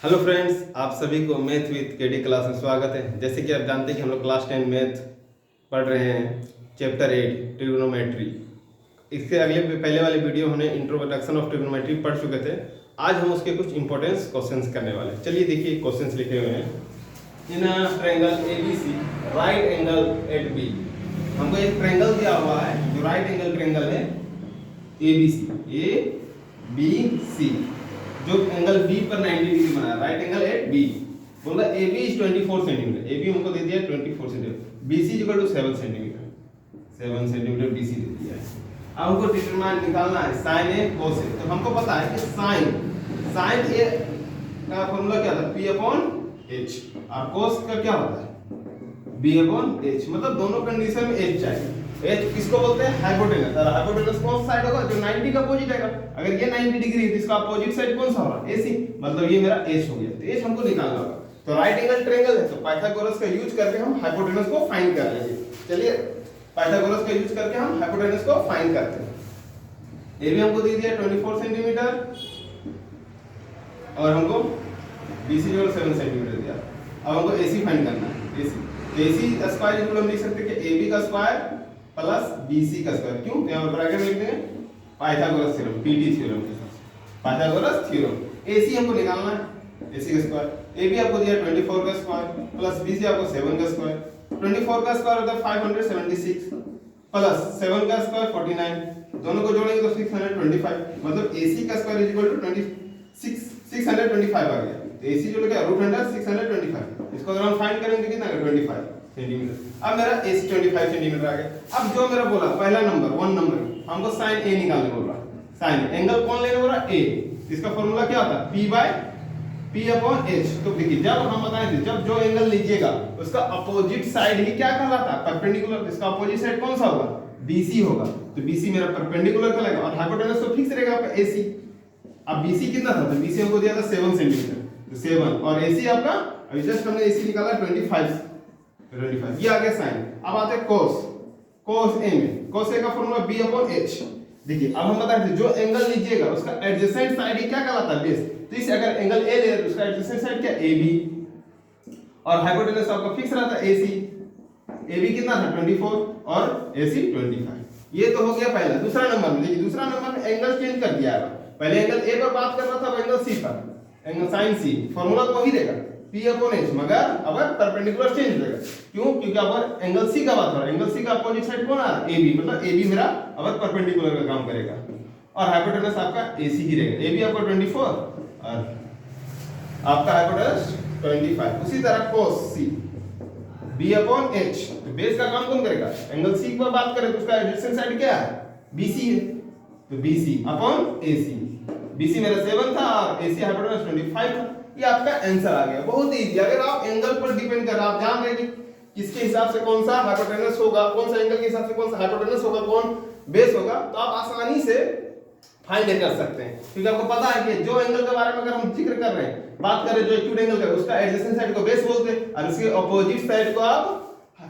Hello friends, आप सभी को मैथ विद केडी क्लास में स्वागत है। जैसे कि आप जानते हैं कि हम लोग क्लास 10 मैथ पढ़ रहे हैं, चैप्टर 8 ट्रिग्नोमेट्री। इसके पहले वाले वीडियो हमने इंट्रोडक्शन ऑफ ट्रिग्नोमेट्री पढ़ चुके थे। आज हम उसके कुछ इंपॉर्टेंस क्वेश्चंस करने वाले हैं। चलिए देखिए, क्वेश्चंस लिखे हुए हैं। In triangle ABC right angle at B. हमको एक ट्रायंगल दिया हुआ है जो राइट एंगल ट्रायंगल है एबीसी, ए बी सी, जो एंगल बी पर 90 डिग्री बना है, राइट एंगल एट बी। बोला A B is 24 centimeter, A B हमको दे दिया 24 centimeter, B C equal to 7 centimeter, 7 centimeter B C दे दिया है। अब हमको डिटरमाइन निकालना है साइन ए कोस ए। तो हमको पता है कि साइन ए का फॉर्मूला क्या था, पी अपॉन एच, और कोस का क्या होता है, बी अपॉन एच। मतलब दोनों कंडीशन में एच चाहिए। एच किसको बोलते हैं, हाइपोटेनस। और हाइपोटेनस कौन सा साइड होगा, जो 90 का अपोजिट आएगा। अगर ये 90 डिग्री है तो इसका अपोजिट साइड कौन सा होगा, एसी। मतलब ये मेरा एच हो गया। तो एच हमको निकालना होगा। तो राइट एंगल ट्रायंगल है, तो पाइथागोरस का यूज करके हम हाइपोटेनस को फाइंड कर लेंगे। चलिए, पाइथागोरस का यूज करके हम हाइपोटेनस को फाइंड करते हैं। ए भी हमको दे दिया 24 सेंटीमीटर और हमको बीसी जो 7 सेंटीमीटर दिया। अब हमको एसी फाइंड करना है। एसी स्क्वायर इक्वल हम लिख सकते हैं कि एबी का स्क्वायर प्लस बीसी का स्क्वायर। क्यों, यहां पर ब्रैकेट लिख देंगे, पाइथागोरस थ्योरम, पीटी थ्योरम के साथ पाइथागोरस थ्योरम। एसी हमको निकालना है, एसी का स्क्वायर। एबी आपको दिया 24 का स्क्वायर प्लस बीसी आपको 7 का स्क्वायर। 24 का स्क्वायर होता है 576 प्लस 7 का स्क्वायर 49, दोनों को जोड़ेंगे तो 625। मतलब एसी का स्क्वायर इक्वल टू 625 आ गया। तो एसी जो क्या रूट अंडर 625, इसको अगर हम फाइंड करेंगे कितना आएगा, 25 सेंटीमीटर। अब मेरा एसी 25 सेंटीमीटर आ गया। अब जो मेरा बोला पहला नंबर 1 नंबर, हमको साइन ए निकालने बोल रहा। साइन एंगल कौन लेने बोल रहा, ए। इसका फार्मूला क्या होता है, पी अपॉन एच। तो देखिए, जब हम बताए थे, जब जो एंगल लीजिएगा उसका अपोजिट साइड ही क्या कहलाता है, परपेंडिकुलर। इसका अपोजिट साइड कौन सा होगा, बीसी होगा। तो बीसी मेरा परपेंडिकुलर कहलाएगा और हाइपोटेनस तो फिक्स रहेगा आपका एसी। अब बीसी कितना था, तो बीसी हमको दिया था 7 सेंटीमीटर, तो 7 और एसी आपका अभी जस्ट हमने एसी निकाला 25। ये आ गया साइन। अब आते हैं कोस ए में। कोस ए का फॉर्मूला बी अपॉन एच। देखिए, अब हम बताए थे जो एंगल लीजिएगा उसका एडजेसेंट साइड ही क्या कहलाता है, बेस। तो इस अगर एंगल ए ले तो उसका एडजेसेंट साइड क्या, ए बी। और हाइपोटेनस आपका फिक्स रहता है एसी। ए बी कितना था 24 और एसी 25। ये तो हो गया पहला। दूसरा नंबर में देखिए, दूसरा नंबर में एंगल चेंज कर दिया है। पहले एंगल ए पर बात कर रहा था, अब एंगल सी पर, एंगल साइन सी। फार्मूला तो वही रहेगा, पी अपॉन एच, मगर अब परपेंडिकुलर चेंज हो जाएगा। क्यों, क्योंकि अब एंगल सी का बात हो रहा है, एंगल सी का अपोजिट साइड कौन आ रहा है, एबी। मतलब एबी मेरा अब परपेंडिकुलर का काम करेगा और हाइपोटेनस आपका एसी ही रहेगा। एबी आपका 24 और आपका हाइपोटेनस 25। उसी तरह कोस सी बी अपॉन एच। तो बेस का काम कौन करेगा, एंगल सी पर बात करें तो उसका एडजेसेंट साइड क्या है, बीसी है। तो बीसी अपॉन एसी। बीसी मेरा 7 था और एसी हाइपोटेनस 25 था। ये आपका आंसर आ गया। बहुत इजी। अगर आप एंगल पर डिपेंड कर, आप जान रहे हैं कि किसके हिसाब से कौन सा हाइपोटेनस होगा, कौन सा एंगल के हिसाब से कौन सा हाइपोटेनस होगा, कौन बेस होगा, तो आप आसानी से फाइंड कर सकते हैं। क्योंकि आपको पता है कि जो एंगल के बारे में अगर हम जिक्र कर रहे हैं, बात करें जो एक्यूट एंगल का, उसका एडजेसेंट साइड को बेस बोलते हैं और उसके अपोजिट साइड को आप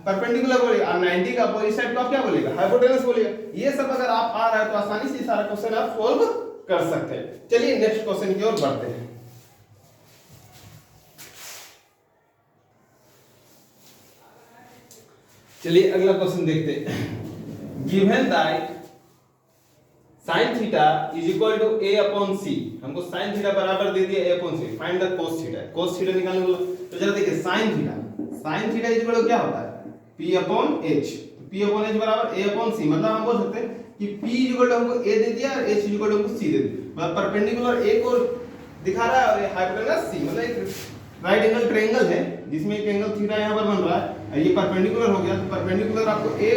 परपेंडिकुलर बोलेगा और 90 का अपोजिट साइड को आप क्या बोलेगा, हाइपोटेनस बोलेगा। ये सब अगर आप आ रहा है तो आसानी से सारा क्वेश्चन आप सॉल्व कर सकते हैं। चलिए नेक्स्ट क्वेश्चन की ओर बढ़ते हैं। चलिए अगला क्वेश्चन देखते हैं। Given that sin theta is equal to a upon c। हमको sin थीटा बराबर दे दिया a upon c। Find the cos theta. cos theta निकालने बोला, तो जरा देखिए sin theta is equal to क्या होता है, p अपॉन h। तो p अपॉन h बराबर a अपॉन c। मतलब हम बोल सकते हैं कि p इज इक्वल टू हमको a दे दिया और h इज इक्वल टू हमको c दे दिया। मतलब परपेंडिकुलर a को दिखा रहा है और ये हाइपोटेनस c। मतलब एक राइट एंगल ट्रायंगल है जिसमें एक एंगल थीटा यहां पर बन रहा है, ये परपेंडिकुलर हो गया। तो परपेंडिकुलर आपको a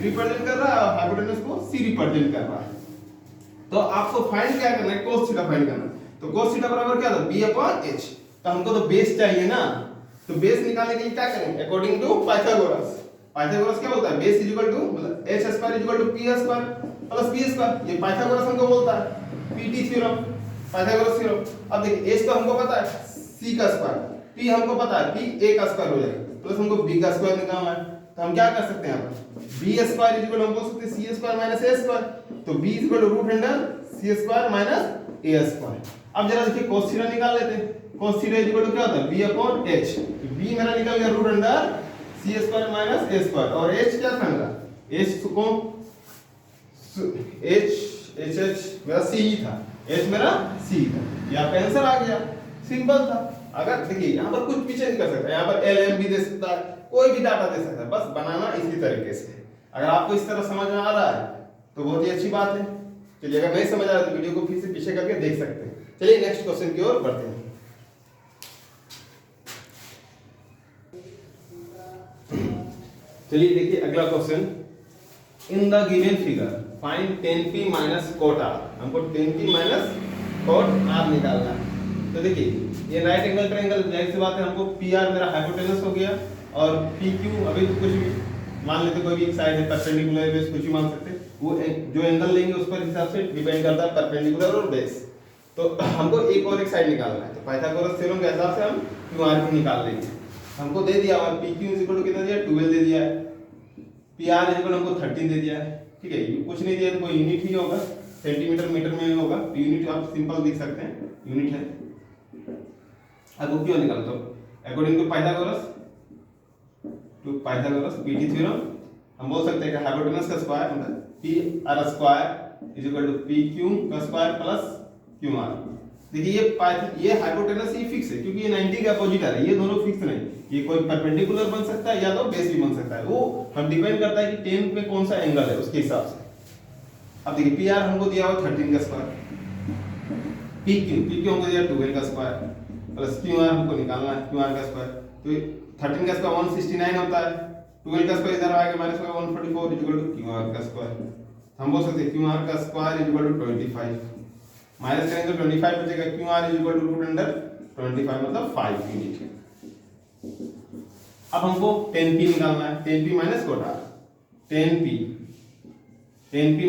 रिप्रेजेंट कर रहा है और हाइपोटेनस को c रिप्रेजेंट कर रहा है। तो आपको फाइंड क्या करना है, cos थीटा फाइंड करना है। तो cos थीटा बराबर क्या था, b अपॉन h। तो हमको तो बेस चाहिए ना, तो बेस निकालने के लिए क्या करेंगे, अकॉर्डिंग टू पाइथागोरस। पाइथागोरस क्या बोलता है, बेस इज इक्वल टू मतलब h square is equal to p square plus b square. ये पाइथागोरस हमको बोलता है, पीटी थ्योरम, पाइथागोरस थ्योरम। अब देखिए h तो हमको पता है c का स्क्वायर, p हमको पता है p a का स्क्वायर हो जाएगा, प्लस हमको b का स्क्वायर निकालना है। तो हम क्या कर सकते हैं, यहाँ पर बी स्क्वायर इज इक्वल हम बोल सकते हैं C square minus A square. तो b is equal to root under C square minus A square. अब जरा देखिए cos थीटा निकाल लेते हैं। cos थीटा इक्वल टू क्या होता है b अपॉन h। b मेरा निकल गया root under c square minus a square और h क्या था मेरा h को h मेरा c ही था, h मेरा c था। ये आपका आंसर आ गया, सिंपल था। अगर देखिए यहाँ पर कुछ पीछे नहीं कर सकता, यहाँ पर lm भी दे सकता है, कोई भी डाटा दे सकता है, बस बनाना इसी तरीके से। अगर आपको इस तरह समझ में आ रहा है तो बहुत ही अच्छी बात है। चलिए अगर नहीं समझ आ रहा तो वीडियो को फिर से पीछे करके देख सकते हैं। चलिए नेक्स्ट क्वेश्चन की ओर बढ़ते हैं। चलिए देखिए अगला question, in the given figure find tan p minus cot r। हमको tan p minus cot r निकालना है। तो देखिए ये राइट एंगल ट्रायंगल, जाहिर सी बात है हमको pr मेरा हाइपोटेनस हो गया और pq अभी तो कुछ भी मान लेते, कोई भी एक साइड है परपेंडिकुलर बेस, कुछ भी मान सकते, वो जो एंगल लेंगे उस पर हिसाब से डिपेंड करता है परपेंडिकुलर और बेस। तो हमको एक और एक साइड निकालना है, तो पाइथागोरस थ्योरम के हिसाब से हम qr q निकाल लेंगे। हमको दे दिया हुआ pq कितना दिया 12 दे दिया है, pr हमको 13 दे दिया है, ठीक है। कुछ नहीं दिया तो कोई यूनिट ही होगा, सेंटीमीटर मीटर में होगा, तो यूनिट आप सिंपल लिख सकते हैं, यूनिट है। अब वो क्यों निकालते हो according to Pythagoras PT theorem हम बोल सकते हैं कि हाइपोटेनस का स्क्वायर मतलब P R square is equal to P Q का स्क्वायर प्लस क्यू आर। देखिए ये हाइपोटेनस ही फिक्स है क्योंकि ये 90 के अपोजिट आ रहा है, ये दोनों फिक्स नहीं, ये कोई परपेंडिकुलर बन सकता है या तो बेस भी बन सकता है, वो हम डिपेंड करता है कि टेन पे कौन सा एंगल है उसके हिसाब से। अब देखिए पी आर हमको दिया हुआ 13 का स्क्वायर, पी क्यू हमको दिया 12 का स्क्वायर प्लस क्यू आर हमको निकालना है, क्यू आर का स्क्वायर। तो 13 का स्क्वायर 169 होता है, 12 का स्क्वायर इधर आ गया minus 144 equal to Q R का स्क्वायर। हम बोल सकते हैं क्यू आर का स्क्वायर इक्वल टू 25, माइनस करेंगे तो 25 बचेगा, Q R equal to root under 25 मतलब 5 यूनिट। अब हमको 10p निकालना है, 10p minus cot r, 10p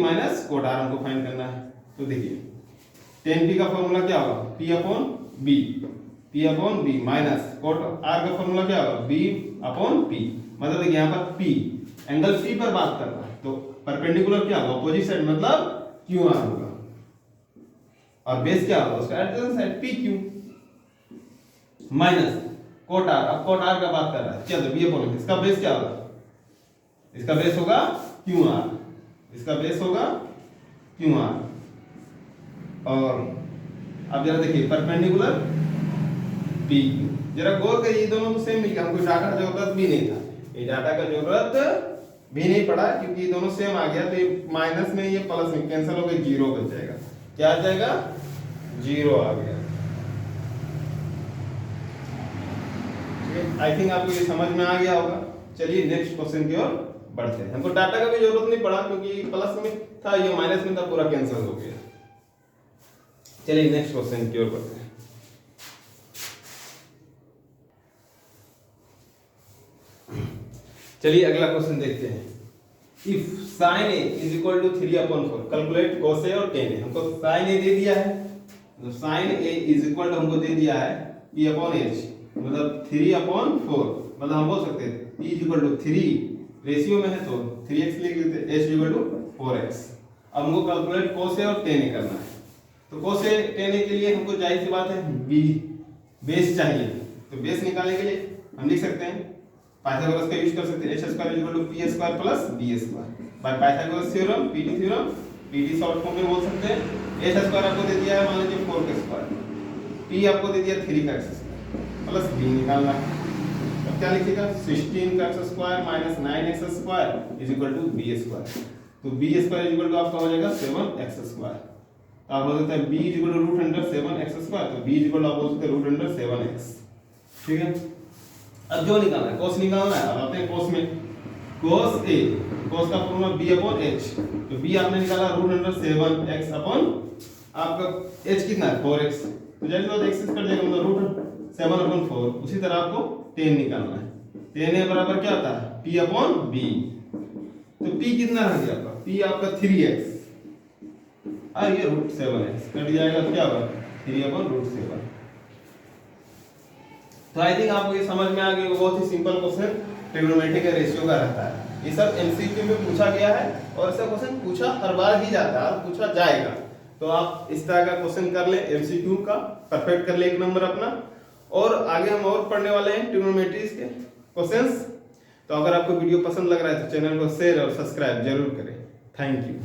minus cot r हमको फाइंड करना है। तो देखिए 10p का फॉर्मूला क्या होगा p upon b minus cot r का फॉर्मूला क्या होगा b अपॉन p। मतलब देखिए यहाँ पर p एंगल c पर बात कर रहा है, तो परपेंडिकुलर क्या होगा अपोजिट साइड मतलब क्यू आर होगा, और बेस क्या होगा उसका adjacent side pq minus cot r। अब cot r का बात कर रहा है, चलो b अपॉन इसका बेस क्या होगा, इसका बेस होगा क्यू आर, इसका बेस होगा क्यू आर। और अब जरा देखिए परपेंडिकुलर pq, जरा गौर करिए दोनों को सेम मिल गया, हमको डाटा का जरूरत भी नहीं था, ये डाटा का जरूरत भी नहीं पड़ा क्योंकि दोनों सेम आ गया। तो ये माइनस में ये प्लस में कैंसिल हो गया, जीरो बच जाएगा, क्या आ जाएगा जीरो आ गया। आई थिंक आपको ये समझ में आ गया होगा। चलिए नेक्स्ट क्वेश्चन की ओर बढ़ते हैं। हमको डाटा का भी जरूरत नहीं पड़ा क्योंकि प्लस में था, ये माइनस में था, पूरा कैंसिल हो गया। चलिए नेक्स्ट क्वेश्चन की ओर बढ़ते हैं। चलिए अगला क्वेश्चन देखते हैं। If sin a is equal to 3/4 calculate cos a और tan a। हमको sin a दे दिया है, तो sin a is equal to हमको दे दिया है p अपॉन h मतलब 3/4, मतलब हम बोल सकते हैं p is equal to 3 ratio में है तो 3x लिख लेते हैं, h इक्वल टू 4x। अब हमको कैलकुलेट cos a और tan a करना है, तो cos a tan a के लिए हमको जाहिर सी बात है b बेस चाहिए, तो बेस निकालने के लिए हम लिख सकते हैं पाइथागोरस का यूज कर सकते हैं, h square equal to p square plus b square by Pythagoras theorem PT theorem. PT short form में बोल सकते हैं। h स्क्वायर आपको दे दिया है मान लीजिए 4 का स्क्वायर, p आपको दे दिया 3 का स्क्वायर प्लस b निकालना है। अब क्या लिखिएगा 16 का square minus 9x square is equal to b square. तो b स्क्वायर इक्वल टू आपका हो जाएगा 7x स्क्वायर। तो आप बोल सकते हैं b equal to root under 7x square, तो b इक्वल टू आप बोल सकते हैं रूट अंडर 7x, ठीक है। अब जो निकालना है cos निकालना है। अब आते हैं cos में, cos a, cos का फॉर्मूला b अपॉन h, तो b आपने निकाला रूट अंडर 7x अपॉन आपका h कितना है 4x, तो जैसे बात x कट जाएगा मतलब रूट 7 अपॉन 4। उसी तरह आपको tan निकालना है, tan a बराबर क्या होता है p अपॉन b, तो p कितना रह गया आपका p आपका 3x और ये रूट 7x कट जाएगा तो क्या होगा 3 अपॉन रूट 7। तो आई थिंक आपको ये समझ में आ गई। बहुत ही सिंपल क्वेश्चन ट्रिग्नोमेट्री के रेशियो का रहता है, ये सब एमसीक्यू में पूछा गया है और ऐसा क्वेश्चन पूछा हर बार ही जाता है और पूछा जाएगा। तो आप इस तरह का क्वेश्चन कर लें, एमसीक्यू का परफेक्ट कर ले 1 नंबर अपना। और आगे हम और पढ़ने वाले हैं ट्रिग्नोमेट्रीज के क्वेश्चंस। तो अगर आपको वीडियो पसंद लग रहा है तो चैनल को शेयर और सब्सक्राइब जरूर करें। Thank you.